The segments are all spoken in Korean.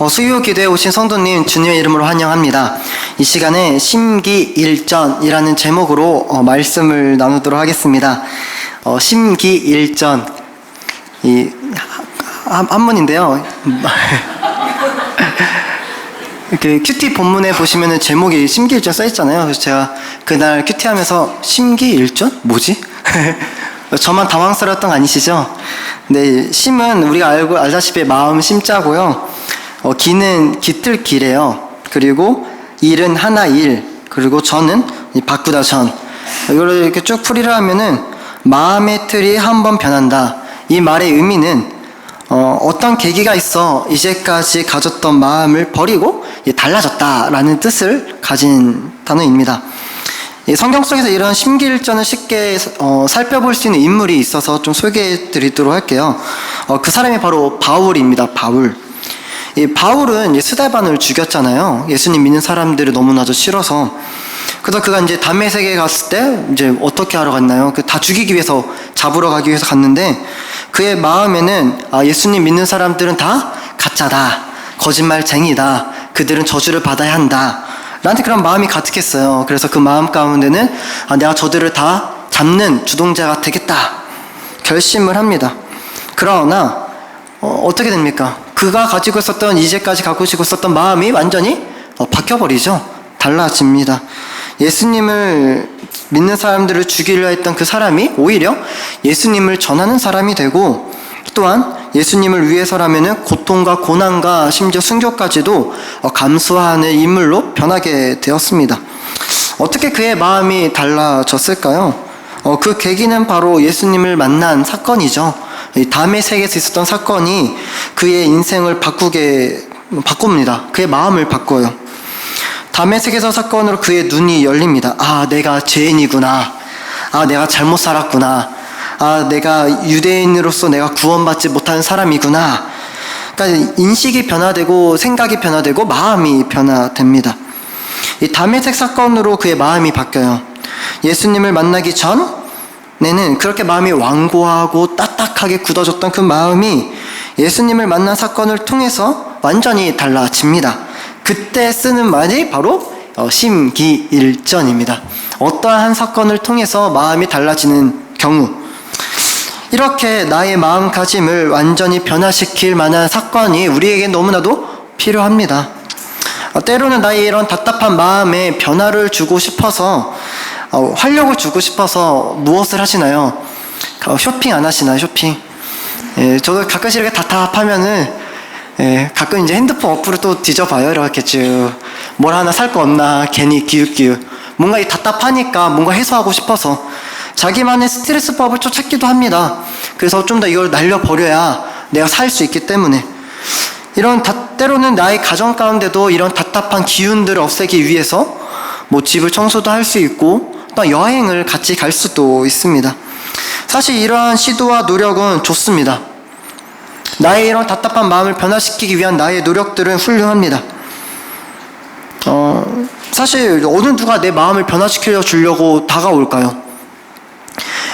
수요 기도에 오신 성도님 주님의 이름으로 환영합니다. 이 시간에 심기일전이라는 제목으로 말씀을 나누도록 하겠습니다. 심기일전 한문인데요. 이렇게 큐티 본문에 보시면은 제목이 심기일전 써있잖아요. 그래서 제가 그날 큐티하면서 심기일전? 뭐지? 저만 당황스러웠던 거 아니시죠? 네, 심은 우리가 알다시피 마음 심자고요. 기는 깃들 기래요. 그리고 일은 하나 일. 그리고 전은 바꾸다 전. 이걸 이렇게 쭉 풀이를 하면은 마음의 틀이 한 번 변한다. 이 말의 의미는 어떤 계기가 있어 이제까지 가졌던 마음을 버리고 달라졌다라는 뜻을 가진 단어입니다. 성경 속에서 이런 심기일전을 쉽게 살펴볼 수 있는 인물이 있어서 좀 소개해 드리도록 할게요. 그 사람이 바로 바울입니다. 바울. 바울은 스데반을 죽였잖아요. 예수님 믿는 사람들을 너무나도 싫어서. 그래서 그가 이제 다메섹에 갔을 때 이제 어떻게 하러 갔나요? 다 죽이기 위해서, 잡으러 가기 위해서 갔는데 그의 마음에는 예수님 믿는 사람들은 다 가짜다, 거짓말쟁이다, 그들은 저주를 받아야 한다 라는 그런 마음이 가득했어요. 그래서 그 마음 가운데는 내가 저들을 다 잡는 주동자가 되겠다 결심을 합니다. 그러나 어떻게 됩니까? 그가 가지고 있었던, 이제까지 가지고 있었던 마음이 완전히 바뀌어버리죠. 달라집니다. 예수님을 믿는 사람들을 죽이려 했던 그 사람이 오히려 예수님을 전하는 사람이 되고, 또한 예수님을 위해서라면 고통과 고난과 심지어 순교까지도 감수하는 인물로 변하게 되었습니다. 어떻게 그의 마음이 달라졌을까요? 그 계기는 바로 예수님을 만난 사건이죠. 다메섹에서 있었던 사건이 그의 인생을 바꿉니다. 그의 마음을 바꿔요. 다메섹에서 사건으로 그의 눈이 열립니다. 내가 죄인이구나. 내가 잘못 살았구나. 내가 유대인으로서 내가 구원받지 못한 사람이구나. 그러니까 인식이 변화되고 생각이 변화되고 마음이 변화됩니다. 이 다메섹 사건으로 그의 마음이 바뀌어요. 예수님을 만나기 전에는 그렇게 마음이 완고하고 딱딱하게 굳어졌던 그 마음이 예수님을 만난 사건을 통해서 완전히 달라집니다. 그때 쓰는 말이 바로 심기일전입니다. 어떠한 사건을 통해서 마음이 달라지는 경우, 이렇게 나의 마음가짐을 완전히 변화시킬 만한 사건이 우리에게 너무나도 필요합니다. 때로는 나의 이런 답답한 마음에 변화를 주고 싶어서, 활력을 주고 싶어서 무엇을 하시나요? 쇼핑 안 하시나요? 쇼핑. 저도 가끔씩 이렇게 답답하면은 가끔 이제 핸드폰 어플을 또 뒤져봐요. 이렇게 쭉 뭘 하나 살 거 없나 괜히 기웃기웃. 뭔가 이 답답하니까 뭔가 해소하고 싶어서 자기만의 스트레스법을 좀 찾기도 합니다. 그래서 좀 더 이걸 날려버려야 내가 살 수 있기 때문에. 때로는 나의 가정 가운데도 이런 답답한 기운들을 없애기 위해서 집을 청소도 할 수 있고, 또 여행을 같이 갈 수도 있습니다. 사실 이러한 시도와 노력은 좋습니다. 나의 이런 답답한 마음을 변화시키기 위한 나의 노력들은 훌륭합니다. 사실 어느 누가 내 마음을 변화시켜 주려고 다가올까요?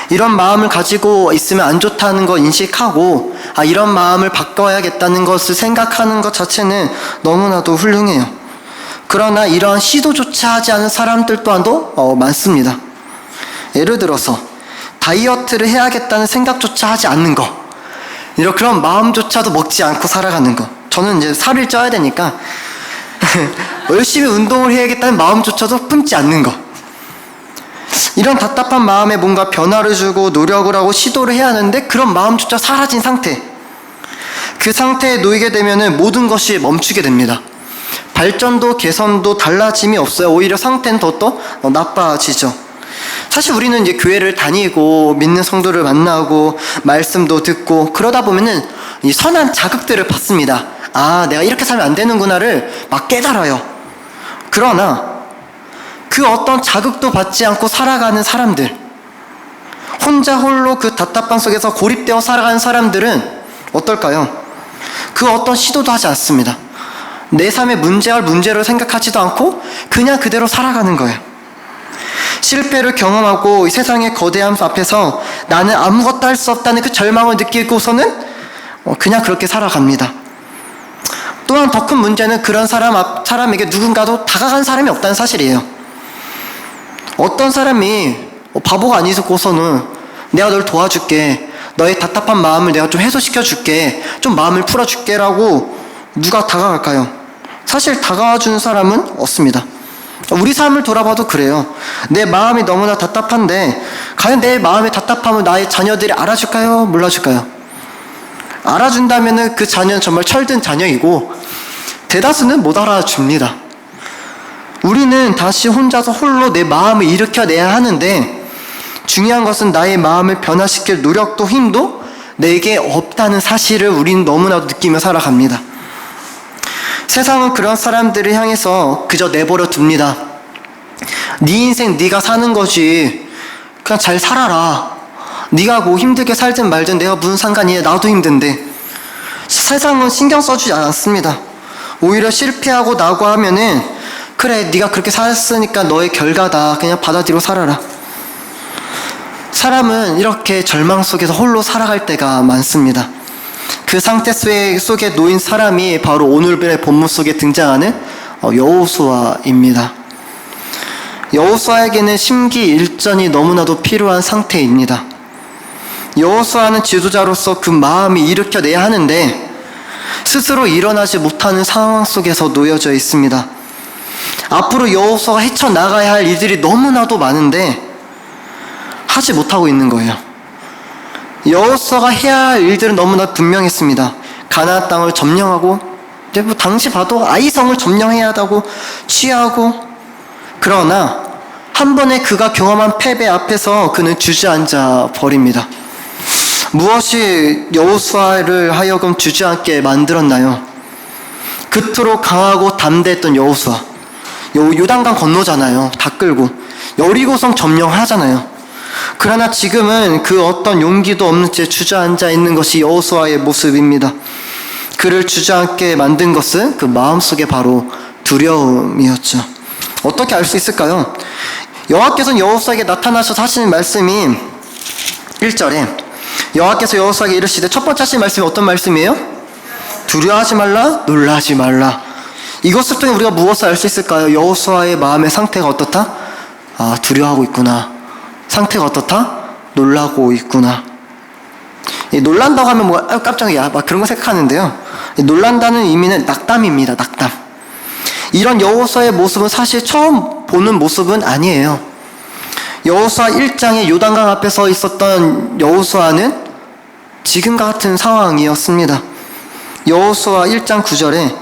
이런 마음을 가지고 있으면 안 좋다는 거 인식하고 이런 마음을 바꿔야겠다는 것을 생각하는 것 자체는 너무나도 훌륭해요. 그러나 이러한 시도조차 하지 않은 사람들 또한도 많습니다. 예를 들어서 다이어트를 해야겠다는 생각조차 하지 않는 거, 그런 마음조차도 먹지 않고 살아가는 거. 저는 이제 살을 쪄야 되니까 열심히 운동을 해야겠다는 마음조차도 품지 않는 거. 이런 답답한 마음에 뭔가 변화를 주고 노력을 하고 시도를 해야 하는데 그런 마음조차 사라진 상태, 그 상태에 놓이게 되면 모든 것이 멈추게 됩니다. 발전도 개선도 달라짐이 없어요. 오히려 상태는 더 나빠지죠. 사실 우리는 이제 교회를 다니고 믿는 성도를 만나고 말씀도 듣고 그러다 보면은 이 선한 자극들을 받습니다. 내가 이렇게 살면 안 되는구나를 막 깨달아요. 그러나 그 어떤 자극도 받지 않고 살아가는 사람들, 혼자 홀로 그 답답한 속에서 고립되어 살아가는 사람들은 어떨까요? 그 어떤 시도도 하지 않습니다. 내 삶의 문제를 생각하지도 않고 그냥 그대로 살아가는 거예요. 실패를 경험하고 이 세상의 거대함 앞에서 나는 아무것도 할 수 없다는 그 절망을 느끼고서는 그냥 그렇게 살아갑니다. 또한 더 큰 문제는 그런 사람에게 누군가도 다가간 사람이 없다는 사실이에요. 어떤 사람이 바보가 아니고서는 내가 널 도와줄게, 너의 답답한 마음을 내가 좀 해소시켜줄게, 좀 마음을 풀어줄게 라고 누가 다가갈까요? 사실 다가와주는 사람은 없습니다. 우리 삶을 돌아봐도 그래요. 내 마음이 너무나 답답한데 과연 내 마음의 답답함을 나의 자녀들이 알아줄까요? 몰라줄까요? 알아준다면 그 자녀는 정말 철든 자녀이고 대다수는 못 알아줍니다. 우리는 다시 혼자서 홀로 내 마음을 일으켜내야 하는데 중요한 것은 나의 마음을 변화시킬 노력도 힘도 내게 없다는 사실을 우리는 너무나도 느끼며 살아갑니다. 세상은 그런 사람들을 향해서 그저 내버려 둡니다. 네 인생 네가 사는 거지, 그냥 잘 살아라. 네가 뭐 힘들게 살든 말든 내가 무슨 상관이야, 나도 힘든데. 세상은 신경 써주지 않습니다. 오히려 실패하고 나고 하면은 그래, 네가 그렇게 살았으니까 너의 결과다, 그냥 받아들이고 살아라. 사람은 이렇게 절망 속에서 홀로 살아갈 때가 많습니다. 그 상태 속에 놓인 사람이 바로 오늘의 본문 속에 등장하는 여호수아입니다. 여호수아에게는 심기일전이 너무나도 필요한 상태입니다. 여호수아는 지도자로서 그 마음이 일으켜내야 하는데 스스로 일어나지 못하는 상황 속에서 놓여져 있습니다. 앞으로 여호수아가 헤쳐나가야 할 일들이 너무나도 많은데 하지 못하고 있는 거예요. 여호수아가 해야 할 일들은 너무나 분명했습니다. 가나안 땅을 점령하고, 뭐 당시 봐도 아이성을 점령해야 하다고 취하고, 그러나 한 번에 그가 경험한 패배 앞에서 그는 주저앉아 버립니다. 무엇이 여호수아를 하여금 주저앉게 만들었나요? 그토록 강하고 담대했던 여호수아, 요단강 건너잖아요. 다 끌고 여리고성 점령하잖아요. 그러나 지금은 그 어떤 용기도 없는 채 주저앉아 있는 것이 여호수아의 모습입니다. 그를 주저앉게 만든 것은 그 마음속에 바로 두려움이었죠. 어떻게 알 수 있을까요? 여호와께서는 여호수아에게 나타나셔서 하시는 말씀이 1절에 여호와께서 여호수아에게 이르시되, 첫 번째 하신 말씀이 어떤 말씀이에요? 두려워하지 말라, 놀라지 말라. 이것을 통해 우리가 무엇을 알 수 있을까요? 여호수아의 마음의 상태가 어떻다? 아, 두려워하고 있구나. 상태가 어떻다? 놀라고 있구나. 놀란다고 하면 뭐 깜짝이야 막 그런 거 생각하는데요. 놀란다는 의미는 낙담입니다. 낙담. 이런 여호수아의 모습은 사실 처음 보는 모습은 아니에요. 여호수아 1장의 요단강 앞에 서 있었던 여호수아는 지금과 같은 상황이었습니다. 여호수아 1장 9절에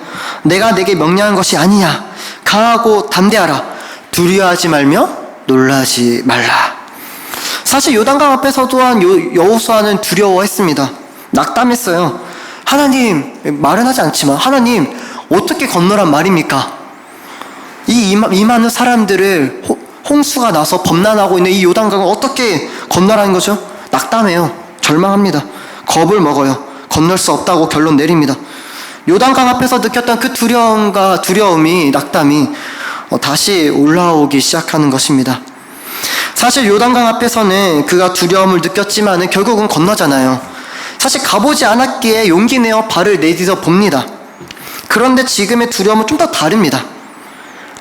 내가 내게 명령한 것이 아니냐, 강하고 담대하라, 두려워하지 말며 놀라지 말라. 사실 요단강 앞에서 또한 여호수아는 두려워했습니다. 낙담했어요. 하나님, 말은 하지 않지만 하나님 어떻게 건너란 말입니까? 이 많은 사람들을 홍수가 나서 범람하고 있는 이 요단강을 어떻게 건너라는 거죠? 낙담해요. 절망합니다. 겁을 먹어요. 건널 수 없다고 결론 내립니다. 요단강 앞에서 느꼈던 그 두려움이, 낙담이 다시 올라오기 시작하는 것입니다. 사실 요단강 앞에서는 그가 두려움을 느꼈지만 결국은 건너잖아요. 사실 가보지 않았기에 용기 내어 발을 내딛어 봅니다. 그런데 지금의 두려움은 좀 더 다릅니다.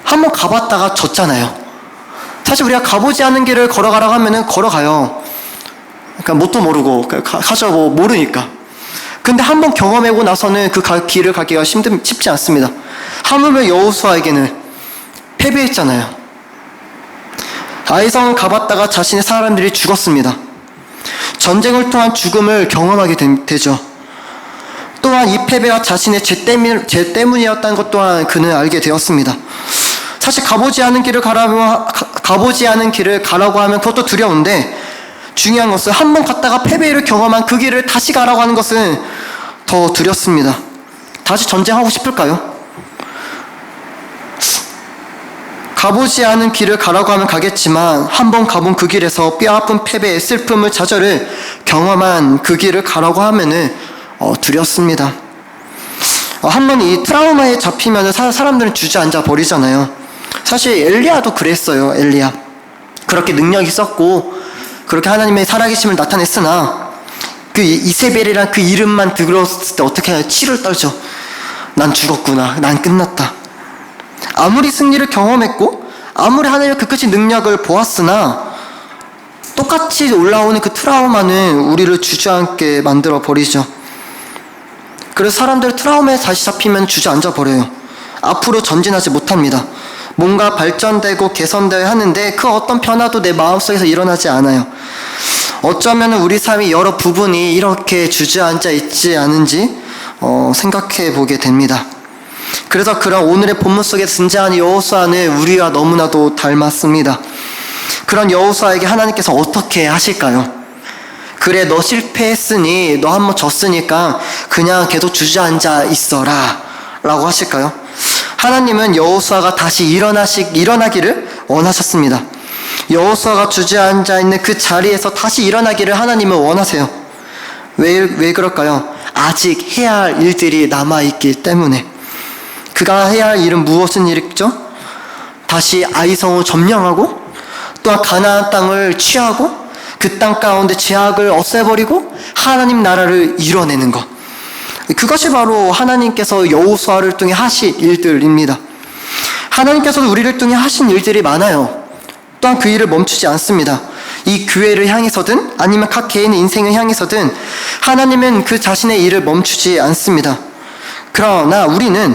한번 가봤다가 졌잖아요. 사실 우리가 가보지 않은 길을 걸어가라고 하면은 걸어가요. 그러니까 뭣도 모르고 가죠, 뭐 모르니까. 근데 한번 경험하고 나서는 그 길을 가기가 쉽지 않습니다. 하물며 여호수아에게는 패배했잖아요. 아이성을 가봤다가 자신의 사람들이 죽었습니다. 전쟁을 통한 죽음을 경험하게 되죠. 또한 이 패배가 자신의 죄 때문이었다는 것 또한 그는 알게 되었습니다. 사실 가보지 않은 길을 가라고 하면 그것도 두려운데, 중요한 것은 한번 갔다가 패배를 경험한 그 길을 다시 가라고 하는 것은 더 두렵습니다. 다시 전쟁하고 싶을까요? 가보지 않은 길을 가라고 하면 가겠지만 한번 가본 그 길에서 뼈아픈 패배의 슬픔을, 좌절을 경험한 그 길을 가라고 하면은 두렵습니다. 한번 이 트라우마에 잡히면 사람들은 주저앉아 버리잖아요. 사실 엘리야도 그랬어요. 엘리야 그렇게 능력이 있었고 그렇게 하나님의 살아계심을 나타냈으나 그 이세벨이란 그 이름만 들었을 때 어떻게 해요? 치를 떨죠. 난 죽었구나. 난 끝났다. 아무리 승리를 경험했고 아무리 하나님의 그 끝의 능력을 보았으나 똑같이 올라오는 그 트라우마는 우리를 주저앉게 만들어 버리죠. 그래서 사람들 트라우마에 다시 잡히면 주저앉아 버려요. 앞으로 전진하지 못합니다. 뭔가 발전되고 개선되어야 하는데 그 어떤 변화도 내 마음속에서 일어나지 않아요. 어쩌면 우리 삶의 여러 부분이 이렇게 주저앉아 있지 않은지 생각해 보게 됩니다. 그래서 그런 오늘의 본문 속에 등장하는 여호수아는 우리와 너무나도 닮았습니다. 그런 여호수아에게 하나님께서 어떻게 하실까요? 그래, 너 실패했으니, 너 한번 졌으니까 그냥 계속 주저앉아 있어라 라고 하실까요? 하나님은 여호수아가 다시 일어나기를 원하셨습니다. 여호수아가 주저앉아 있는 그 자리에서 다시 일어나기를 하나님은 원하세요. 왜 그럴까요? 아직 해야 할 일들이 남아있기 때문에. 그가 해야 할 일은 무엇인 일이죠? 다시 아이성을 점령하고 또한 가나안 땅을 취하고 그 땅 가운데 죄악을 없애버리고 하나님 나라를 이뤄내는 것. 그것이 바로 하나님께서 여호수아를 통해 하실 일들입니다. 하나님께서도 우리를 통해 하신 일들이 많아요. 또한 그 일을 멈추지 않습니다. 이 교회를 향해서든 아니면 각 개인의 인생을 향해서든 하나님은 그 자신의 일을 멈추지 않습니다. 그러나 우리는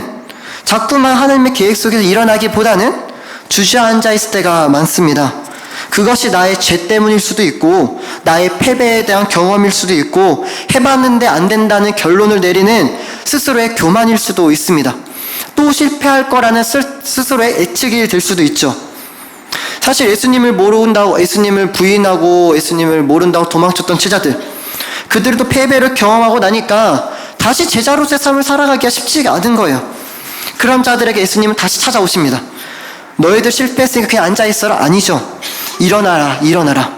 자꾸만 하나님의 계획 속에서 일어나기보다는 주저앉아 있을 때가 많습니다. 그것이 나의 죄 때문일 수도 있고 나의 패배에 대한 경험일 수도 있고 해봤는데 안 된다는 결론을 내리는 스스로의 교만일 수도 있습니다. 또 실패할 거라는 스스로의 애측이 될 수도 있죠. 사실 예수님을 모른다고, 예수님을 부인하고 예수님을 모른다고 도망쳤던 제자들, 그들도 패배를 경험하고 나니까 다시 제자로서의 삶을 살아가기가 쉽지가 않은 거예요. 그런 자들에게 예수님은 다시 찾아오십니다. 너희들 실패했으니까 그냥 앉아있어라? 아니죠. 일어나라, 일어나라.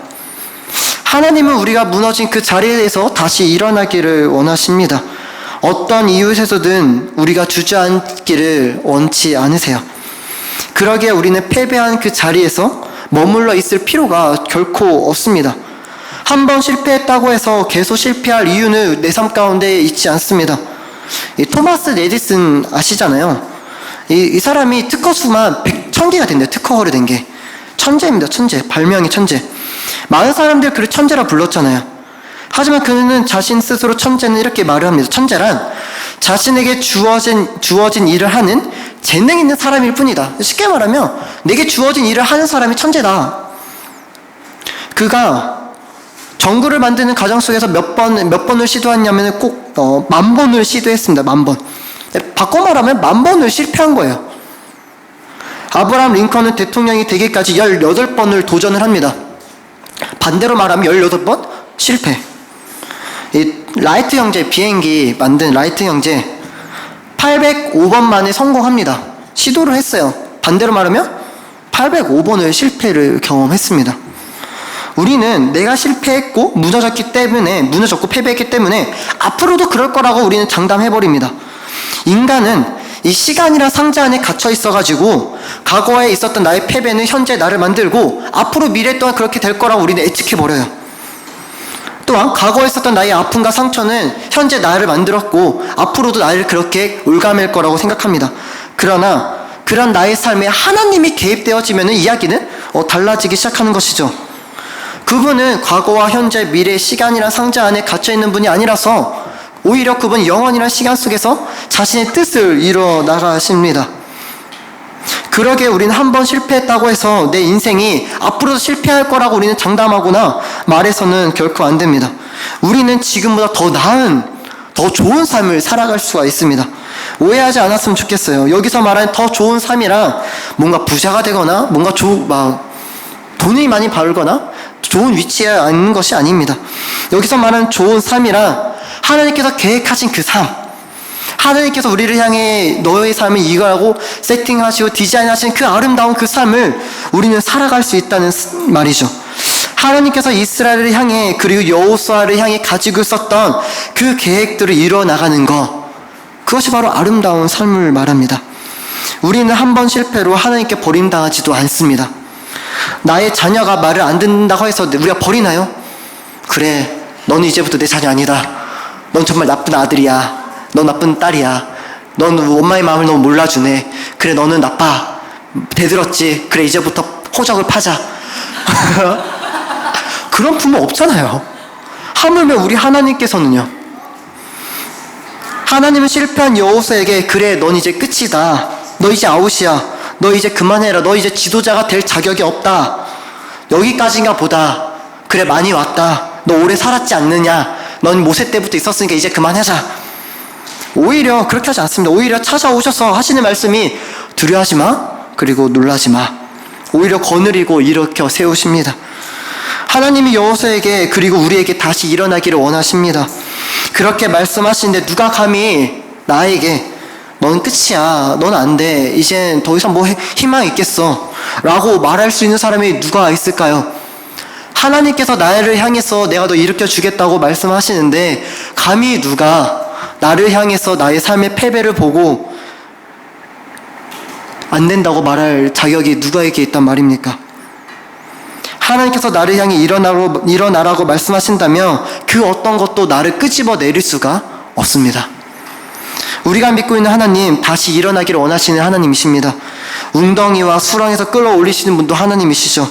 하나님은 우리가 무너진 그 자리에서 다시 일어나기를 원하십니다. 어떤 이유에서든 우리가 주저앉기를 원치 않으세요. 그러기에 우리는 패배한 그 자리에서 머물러 있을 필요가 결코 없습니다. 한 번 실패했다고 해서 계속 실패할 이유는 내 삶 가운데 있지 않습니다. 토마스 에디슨 아시잖아요. 이 사람이 특허 수만 1000개가 된대요. 특허를 낸 게. 천재입니다. 천재. 발명의 천재. 많은 사람들이 그를 천재라 불렀잖아요. 하지만 그는 자신 스스로 천재는 이렇게 말을 합니다. 천재란 자신에게 주어진 일을 하는 재능 있는 사람일 뿐이다. 쉽게 말하면 내게 주어진 일을 하는 사람이 천재다. 그가 전구를 만드는 과정 속에서 몇 번을 시도했냐면 꼭 10,000번을 시도했습니다. 10,000번. 바꿔 말하면 10,000번을 실패한 거예요. 아브라함 링컨은 대통령이 되기까지 18번을 도전을 합니다. 반대로 말하면 18번 실패. 이 라이트 형제, 비행기 만든 라이트 형제 805번 만에 성공합니다. 시도를 했어요. 반대로 말하면 805번을 실패를 경험했습니다. 우리는 내가 실패했고 무너졌고 패배했기 때문에 앞으로도 그럴 거라고 우리는 장담해버립니다. 인간은 이 시간이란 상자 안에 갇혀 있어가지고 과거에 있었던 나의 패배는 현재 나를 만들고 앞으로 미래 또한 그렇게 될 거라고 우리는 예측해버려요. 또한 과거에 있었던 나의 아픔과 상처는 현재 나를 만들었고 앞으로도 나를 그렇게 올가맬 거라고 생각합니다. 그러나 그런 나의 삶에 하나님이 개입되어지면 이야기는 달라지기 시작하는 것이죠. 그분은 과거와 현재, 미래, 시간이란 상자 안에 갇혀있는 분이 아니라서 오히려 그분은 영원이란 시간 속에서 자신의 뜻을 이루어 나가십니다. 그러기에 우리는 한 번 실패했다고 해서 내 인생이 앞으로도 실패할 거라고 우리는 장담하거나 말해서는 결코 안 됩니다. 우리는 지금보다 더 나은, 더 좋은 삶을 살아갈 수가 있습니다. 오해하지 않았으면 좋겠어요. 여기서 말하는 더 좋은 삶이란 뭔가 부자가 되거나 뭔가 돈이 많이 벌거나 좋은 위치에 앉는 것이 아닙니다. 여기서 말하는 좋은 삶이란 하나님께서 계획하신 그 삶, 하나님께서 우리를 향해 너의 삶을 이거하고 세팅하시고 디자인하신 그 아름다운 그 삶을 우리는 살아갈 수 있다는 말이죠. 하나님께서 이스라엘을 향해 그리고 여호수아를 향해 가지고 있었던 그 계획들을 이루어 나가는 것, 그것이 바로 아름다운 삶을 말합니다. 우리는 한 번 실패로 하나님께 버림당하지도 않습니다. 나의 자녀가 말을 안 듣는다고 해서 우리가 버리나요? 그래, 너는 이제부터 내 자녀 아니다. 넌 정말 나쁜 아들이야. 넌 나쁜 딸이야. 넌 엄마의 마음을 너무 몰라주네. 그래, 너는 나빠. 대들었지. 그래, 이제부터 호적을 파자. 그런 부모 없잖아요. 하물며 우리 하나님께서는요. 하나님은 실패한 여호수아에게 그래, 넌 이제 끝이다. 너 이제 아웃이야. 너 이제 그만해라. 너 이제 지도자가 될 자격이 없다. 여기까지인가 보다. 그래, 많이 왔다. 너 오래 살았지 않느냐. 넌 모세 때부터 있었으니까 이제 그만하자. 오히려 그렇게 하지 않습니다. 오히려 찾아오셔서 하시는 말씀이 두려워하지 마. 그리고 놀라지 마. 오히려 거느리고 일으켜 세우십니다. 하나님이 여호수아에게 그리고 우리에게 다시 일어나기를 원하십니다. 그렇게 말씀하시는데 누가 감히 나에게 넌 끝이야. 넌 안 돼. 이젠 더 이상 뭐 희망이 있겠어. 라고 말할 수 있는 사람이 누가 있을까요? 하나님께서 나를 향해서 내가 너 일으켜 주겠다고 말씀하시는데 감히 누가 나를 향해서 나의 삶의 패배를 보고 안 된다고 말할 자격이 누구에게 있단 말입니까? 하나님께서 나를 향해 일어나라고 말씀하신다면 그 어떤 것도 나를 끄집어 내릴 수가 없습니다. 우리가 믿고 있는 하나님, 다시 일어나기를 원하시는 하나님이십니다. 웅덩이와 수렁에서 끌어올리시는 분도 하나님이시죠.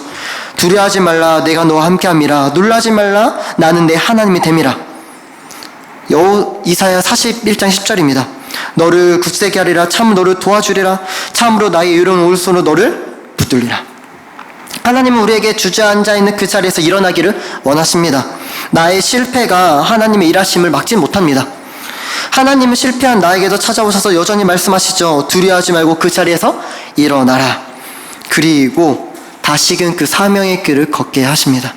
두려워하지 말라, 내가 너와 함께함이라. 놀라지 말라, 나는 내 하나님이 됨이라. 이사야 41장 10절입니다. 너를 굳세게 하리라. 참으로 너를 도와주리라. 참으로 나의 의로운 오른손으로 너를 붙들리라. 하나님은 우리에게 주저앉아 있는 그 자리에서 일어나기를 원하십니다. 나의 실패가 하나님의 일하심을 막지 못합니다. 하나님은 실패한 나에게도 찾아오셔서 여전히 말씀하시죠. 두려워하지 말고 그 자리에서 일어나라. 그리고 다시금 그 사명의 길을 걷게 하십니다.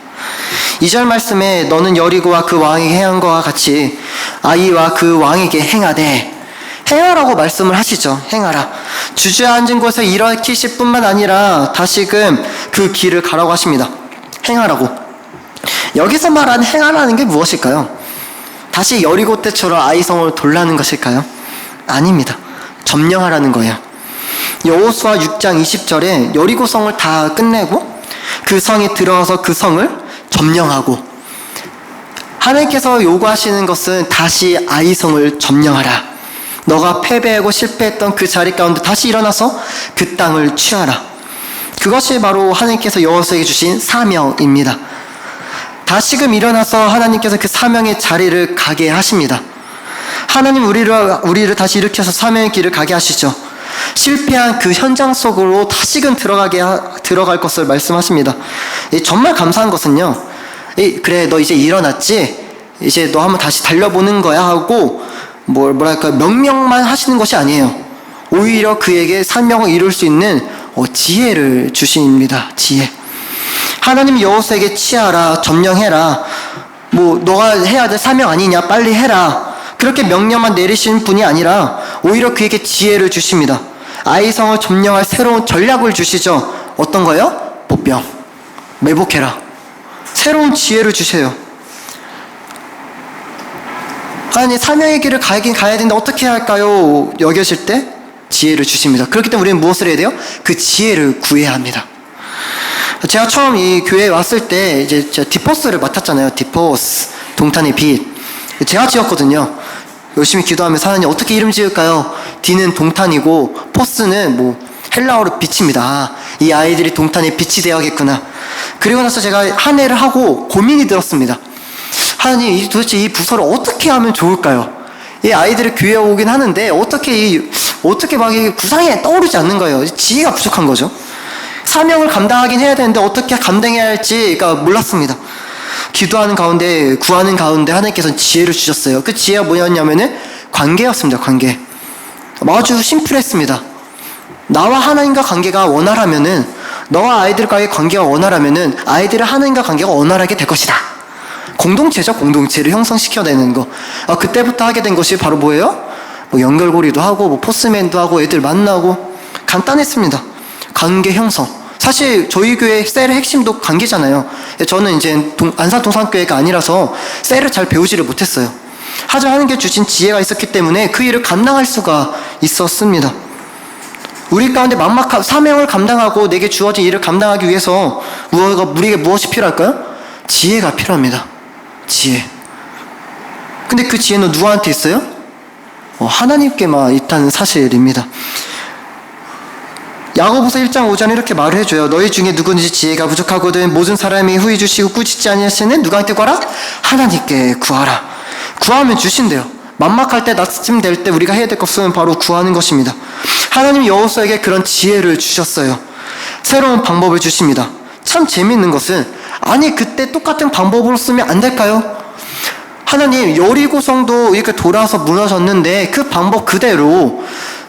2절 말씀에 너는 여리고와 그 왕에게 행한 것과 같이 아이와 그 왕에게 행하되, 행하라고 말씀을 하시죠. 행하라. 주저앉은 곳에 일으키실 뿐만 아니라 다시금 그 길을 가라고 하십니다. 행하라고. 여기서 말하는 행하라는 게 무엇일까요? 다시 여리고 때처럼 아이성을 돌라는 것일까요? 아닙니다. 점령하라는 거예요. 여호수아 6장 20절에 여리고성을 다 끝내고 그 성에 들어가서 그 성을 점령하고, 하나님께서 요구하시는 것은 다시 아이성을 점령하라. 너가 패배하고 실패했던 그 자리 가운데 다시 일어나서 그 땅을 취하라. 그것이 바로 하나님께서 여호수아에게 주신 사명입니다. 다시금 일어나서 하나님께서 그 사명의 자리를 가게 하십니다. 하나님 우리를 다시 일으켜서 사명의 길을 가게 하시죠. 실패한 그 현장 속으로 다시금 들어갈 것을 말씀하십니다. 정말 감사한 것은요, 그래 너 이제 일어났지? 이제 너 한번 다시 달려보는 거야 하고 뭐랄까 명령만 하시는 것이 아니에요. 오히려 그에게 사명을 이룰 수 있는 지혜를 주십니다. 지혜. 하나님이 여호수아에게 취하라, 점령해라, 너가 해야 될 사명 아니냐, 빨리 해라, 그렇게 명령만 내리시는 분이 아니라 오히려 그에게 지혜를 주십니다. 아이성을 점령할 새로운 전략을 주시죠. 어떤 거요? 보병, 매복해라. 새로운 지혜를 주세요. 하나님 사명의 길을 가긴 가야 되는데 어떻게 할까요? 여겨질 때 지혜를 주십니다. 그렇기 때문에 우리는 무엇을 해야 돼요? 그 지혜를 구해야 합니다. 제가 처음 이 교회에 왔을 때 이제 제가 디포스를 맡았잖아요. 디포스, 동탄의 빛. 제가 지었거든요. 열심히 기도하면서 하나님 어떻게 이름 지을까요? D는 동탄이고 포스는 헬라어로 빛입니다. 이 아이들이 동탄의 빛이 되어야겠구나. 그리고 나서 제가 한 해를 하고 고민이 들었습니다. 하나님 도대체 이 부서를 어떻게 하면 좋을까요? 이 아이들이 교회에 오긴 하는데 어떻게 막 구상이 떠오르지 않는 거예요. 지혜가 부족한 거죠. 사명을 감당하긴 해야 되는데 어떻게 감당해야 할지가 몰랐습니다. 기도하는 가운데, 구하는 가운데 하나님께서는 지혜를 주셨어요. 그 지혜가 뭐였냐면은 관계였습니다. 관계. 아주 심플했습니다. 나와 하나님과 관계가 원활하면은, 너와 아이들과의 관계가 원활하면은 아이들은 하나님과 관계가 원활하게 될 것이다. 공동체죠. 공동체를 형성시켜내는 거. 그때부터 하게 된 것이 바로 뭐예요? 연결고리도 하고 포스맨도 하고 애들 만나고. 간단했습니다. 관계 형성. 사실 저희 교회 셀의 핵심도 관계잖아요. 저는 이제 안산 동산교회가 아니라서 셀을 잘 배우지를 못했어요. 하자 하는 게 주신 지혜가 있었기 때문에 그 일을 감당할 수가 있었습니다. 우리 가운데 사명을 감당하고 내게 주어진 일을 감당하기 위해서 우리에게 무엇이 필요할까요? 지혜가 필요합니다. 지혜. 근데 그 지혜는 누구한테 있어요? 하나님께만 있다는 사실입니다. 야고보서 1장 5절에 이렇게 말을 해줘요. 너희 중에 누구든지 지혜가 부족하거든 모든 사람이 후히 주시고 꾸짖지 아니하시는 누구한테 구하라? 하나님께 구하라. 구하면 주신대요. 만막할 때, 낙심될 때 우리가 해야 될 것은 바로 구하는 것입니다. 하나님 여호수아에게 그런 지혜를 주셨어요. 새로운 방법을 주십니다. 참 재밌는 것은 아니 그때 똑같은 방법으로 쓰면 안 될까요? 하나님 여리고성도 이렇게 돌아서 무너졌는데 그 방법 그대로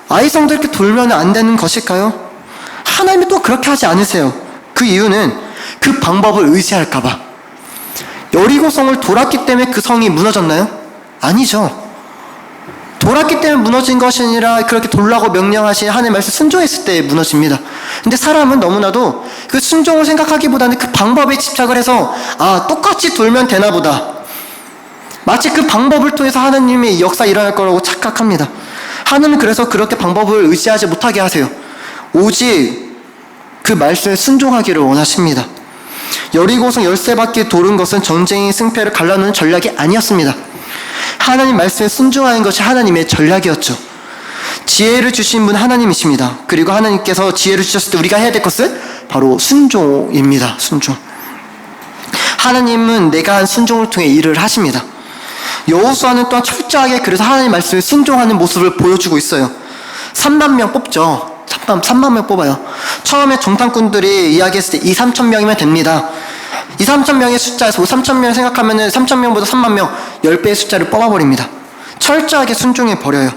아이성도 이렇게 돌면 안 되는 것일까요? 하나님이 또 그렇게 하지 않으세요. 그 이유는 그 방법을 의지할까봐. 여리고성을 돌았기 때문에 그 성이 무너졌나요? 아니죠. 돌았기 때문에 무너진 것이 아니라 그렇게 돌라고 명령하신 하나님의 말씀 순종했을 때 무너집니다. 근데 사람은 너무나도 그 순종을 생각하기보다는 그 방법에 집착을 해서 똑같이 돌면 되나 보다. 마치 그 방법을 통해서 하나님의 역사 일어날 거라고 착각합니다. 하나님은 그래서 그렇게 방법을 의지하지 못하게 하세요. 오직 그 말씀에 순종하기를 원하십니다. 여리고성 13바퀴 도는 것은 전쟁의 승패를 갈라놓는 전략이 아니었습니다. 하나님 말씀에 순종하는 것이 하나님의 전략이었죠. 지혜를 주신 분 하나님이십니다. 그리고 하나님께서 지혜를 주셨을 때 우리가 해야 될 것은 바로 순종입니다. 순종. 하나님은 내가 한 순종을 통해 일을 하십니다. 여호수아는 또한 철저하게 그래서 하나님 말씀에 순종하는 모습을 보여주고 있어요. 3만 명 뽑죠. 3만 명 뽑아요. 처음에 정탐꾼들이 이야기했을 때 3천 명이면 됩니다. 3천 명의 숫자에서 3천 명 생각하면 3천 명보다 3만 명 10배의 숫자를 뽑아버립니다. 철저하게 순종해버려요.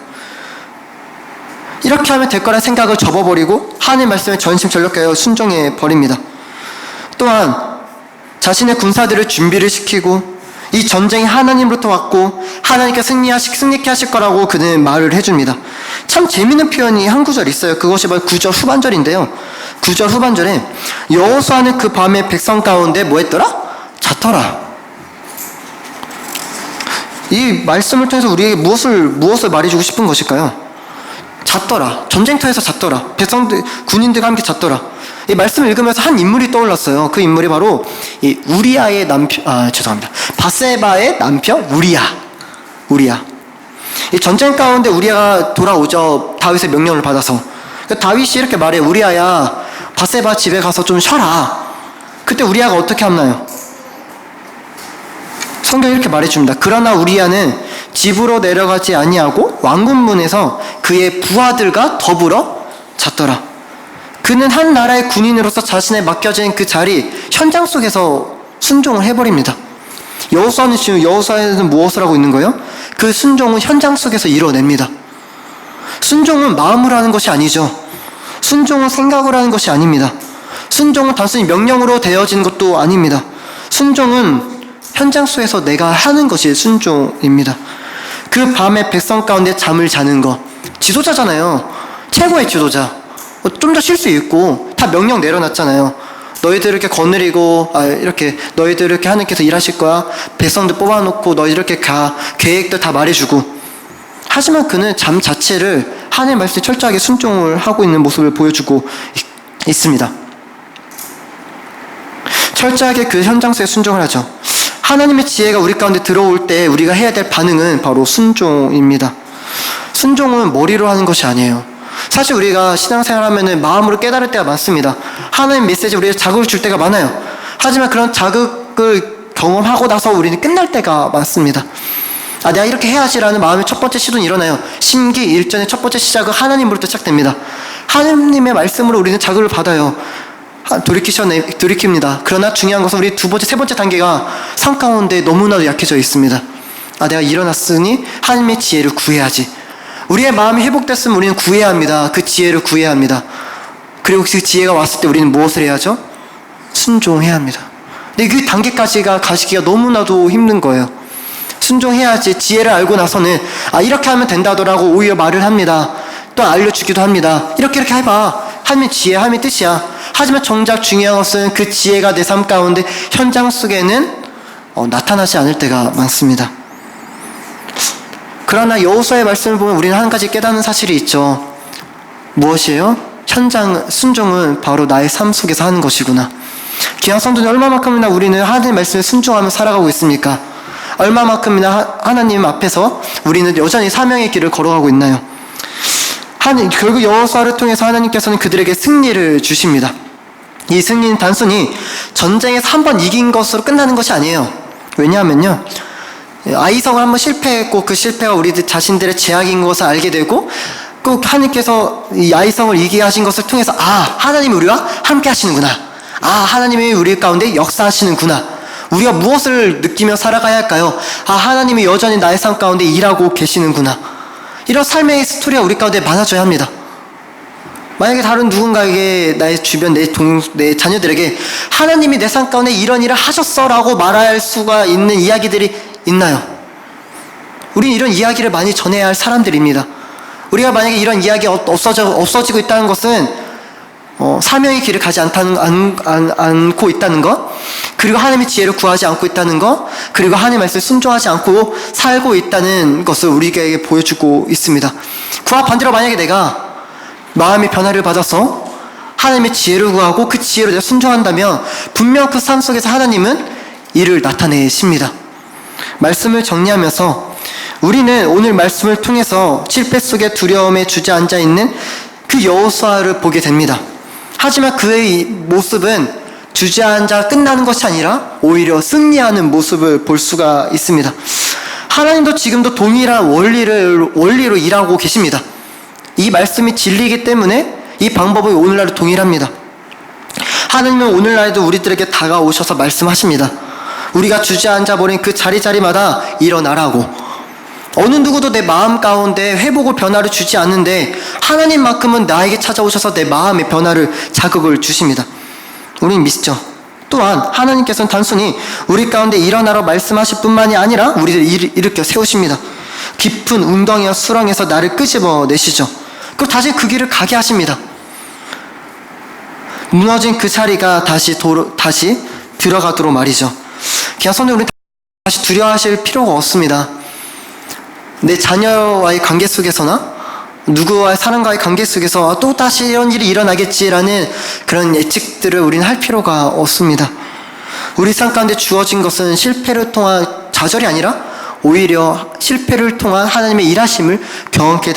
이렇게 하면 될 거란 생각을 접어버리고 하나님 말씀에 전심전력하여 순종해버립니다. 또한 자신의 군사들을 준비를 시키고 이 전쟁이 하나님으로부터 왔고 하나님께 승리케 하실 거라고 그는 말을 해줍니다. 참 재밌는 표현이 한 구절 있어요. 그것이 바로 9절 후반절인데요. 9절 후반절에 여호수아는 그 밤에 백성 가운데 뭐 했더라? 잤더라. 이 말씀을 통해서 우리에게 무엇을 말해주고 싶은 것일까요? 잤더라. 전쟁터에서 잤더라. 백성들, 군인들과 함께 잤더라. 이 말씀을 읽으면서 한 인물이 떠올랐어요. 그 인물이 바로 이 우리아의 남편, 바세바의 남편 우리아. 이 전쟁 가운데 우리아가 돌아오죠. 다윗의 명령을 받아서. 다윗이 이렇게 말해. 우리아야, 바세바 집에 가서 좀 쉬어라. 그때 우리아가 어떻게 하나요? 성경이 이렇게 말해줍니다. 그러나 우리아는 집으로 내려가지 아니하고 왕궁문에서 그의 부하들과 더불어 잤더라. 그는 한 나라의 군인으로서 자신에 맡겨진 그 자리, 현장 속에서 순종을 해버립니다. 여호수아는 무엇을 하고 있는 거예요? 그 순종은 현장 속에서 이뤄냅니다. 순종은 마음으로 하는 것이 아니죠. 순종은 생각으로 하는 것이 아닙니다. 순종은 단순히 명령으로 되어지는 것도 아닙니다. 순종은 현장 속에서 내가 하는 것이 순종입니다. 그 밤에 백성 가운데 잠을 자는 것. 지도자잖아요. 최고의 지도자. 좀 더 쉴 수 있고 다 명령 내려놨잖아요. 너희들 이렇게 거느리고 이렇게 너희들 이렇게 하나님께서 일하실 거야. 백성들 뽑아놓고 너희들 이렇게 가. 계획도 다 말해주고. 하지만 그는 잠 자체를 하나님의 말씀에 철저하게 순종을 하고 있는 모습을 보여주고 있습니다. 철저하게 그 현장 속에 순종을 하죠. 하나님의 지혜가 우리 가운데 들어올 때 우리가 해야 될 반응은 바로 순종입니다. 순종은 머리로 하는 것이 아니에요. 사실 우리가 신앙생활 하면은 마음으로 깨달을 때가 많습니다. 하나님 메시지 우리에게 자극을 줄 때가 많아요. 하지만 그런 자극을 경험하고 나서 우리는 끝날 때가 많습니다. 내가 이렇게 해야지라는 마음의 첫 번째 시도는 일어나요. 신기 1전의 첫 번째 시작은 하나님으로부터 시작됩니다. 하나님의 말씀으로 우리는 자극을 받아요. 돌이킵니다. 그러나 중요한 것은 우리 두 번째, 세 번째 단계가 삶 가운데 너무나도 약해져 있습니다. 내가 일어났으니 하나님의 지혜를 구해야지. 우리의 마음이 회복됐으면 우리는 구해야 합니다. 그 지혜를 구해야 합니다. 그리고 그 지혜가 왔을 때 우리는 무엇을 해야죠? 순종해야 합니다. 근데 그 단계까지가 가시기가 너무나도 힘든 거예요. 순종해야지. 지혜를 알고 나서는 이렇게 하면 된다더라고 오히려 말을 합니다. 또 알려주기도 합니다. 이렇게 해봐. 하나님의 지혜, 하나님의 뜻이야. 하지만 정작 중요한 것은 그 지혜가 내 삶 가운데 현장 속에는 나타나지 않을 때가 많습니다. 그러나 여호수아의 말씀을 보면 우리는 한 가지 깨닫는 사실이 있죠. 무엇이에요? 현장 순종은 바로 나의 삶 속에서 하는 것이구나. 귀한 성도는 얼마만큼이나 우리는 하나님의 말씀에 순종하며 살아가고 있습니까? 얼마만큼이나 하나님 앞에서 우리는 여전히 사명의 길을 걸어가고 있나요? 결국 여호수아를 통해서 하나님께서는 그들에게 승리를 주십니다. 이 승리는 단순히 전쟁에서 한 번 이긴 것으로 끝나는 것이 아니에요. 왜냐하면요, 아이성을 한번 실패했고 그 실패가 우리들 자신들의 제약인 것을 알게 되고, 꼭 하나님께서 이 아이성을 이기게 하신 것을 통해서 하나님이 우리와 함께 하시는구나, 하나님이 우리 가운데 역사하시는구나, 우리가 무엇을 느끼며 살아가야 할까요? 하나님이 여전히 나의 삶 가운데 일하고 계시는구나. 이런 삶의 스토리가 우리 가운데 많아져야 합니다. 만약에 다른 누군가에게, 나의 주변 내 자녀들에게 하나님이 내 삶 가운데 이런 일을 하셨어 라고 말할 수가 있는 이야기들이 있나요? 우린 이런 이야기를 많이 전해야 할 사람들입니다. 우리가 만약에 이런 이야기가 없어지고 있다는 것은 사명의 길을 가지 않고 있다는 것, 그리고 하나님의 지혜를 구하지 않고 있다는 것, 그리고 하나님의 말씀을 순종하지 않고 살고 있다는 것을 우리에게 보여주고 있습니다. 그와 반대로 만약에 내가 마음의 변화를 받아서 하나님의 지혜를 구하고 그 지혜로 내가 순종한다면 분명 그 삶 속에서 하나님은 이를 나타내십니다. 말씀을 정리하면서 우리는 오늘 말씀을 통해서 실패 속에 두려움에 주저앉아 있는 그 여호수아를 보게 됩니다. 하지만 그의 모습은 주저앉아 끝나는 것이 아니라 오히려 승리하는 모습을 볼 수가 있습니다. 하나님도 지금도 동일한 원리로 일하고 계십니다. 이 말씀이 진리이기 때문에 이 방법은 오늘날도 동일합니다. 하나님은 오늘날에도 우리들에게 다가오셔서 말씀하십니다. 우리가 주저앉아 버린 그 자리마다 일어나라고. 어느 누구도 내 마음 가운데 회복을 변화를 주지 않는데 하나님만큼은 나에게 찾아오셔서 내 마음의 변화를 자극을 주십니다. 우리는 믿죠. 또한 하나님께서는 단순히 우리 가운데 일어나라고 말씀하실 뿐만이 아니라 우리를 일으켜 세우십니다. 깊은 웅덩이와 수렁에서 나를 끄집어내시죠. 그리고 다시 그 길을 가게 하십니다. 무너진 그 자리가 다시 들어가도록 말이죠. 그냥 손에 우리 다시 두려워하실 필요가 없습니다. 내 자녀와의 관계 속에서나 누구와의 사람과의 관계 속에서 또 다시 이런 일이 일어나겠지라는 그런 예측들을 우리는 할 필요가 없습니다. 우리 삶 가운데 주어진 것은 실패를 통한 좌절이 아니라 오히려 실패를 통한 하나님의 일하심을 경험게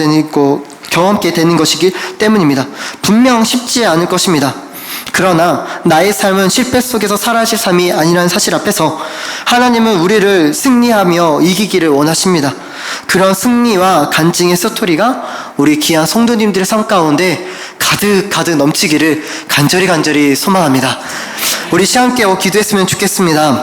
되는 것이기 때문입니다. 분명 쉽지 않을 것입니다. 그러나 나의 삶은 실패 속에서 살아실 삶이 아니라는 사실 앞에서 하나님은 우리를 승리하며 이기기를 원하십니다. 그런 승리와 간증의 스토리가 우리 귀한 성도님들의 삶 가운데 가득 넘치기를 간절히 소망합니다. 우리 시간 함께 기도했으면 좋겠습니다.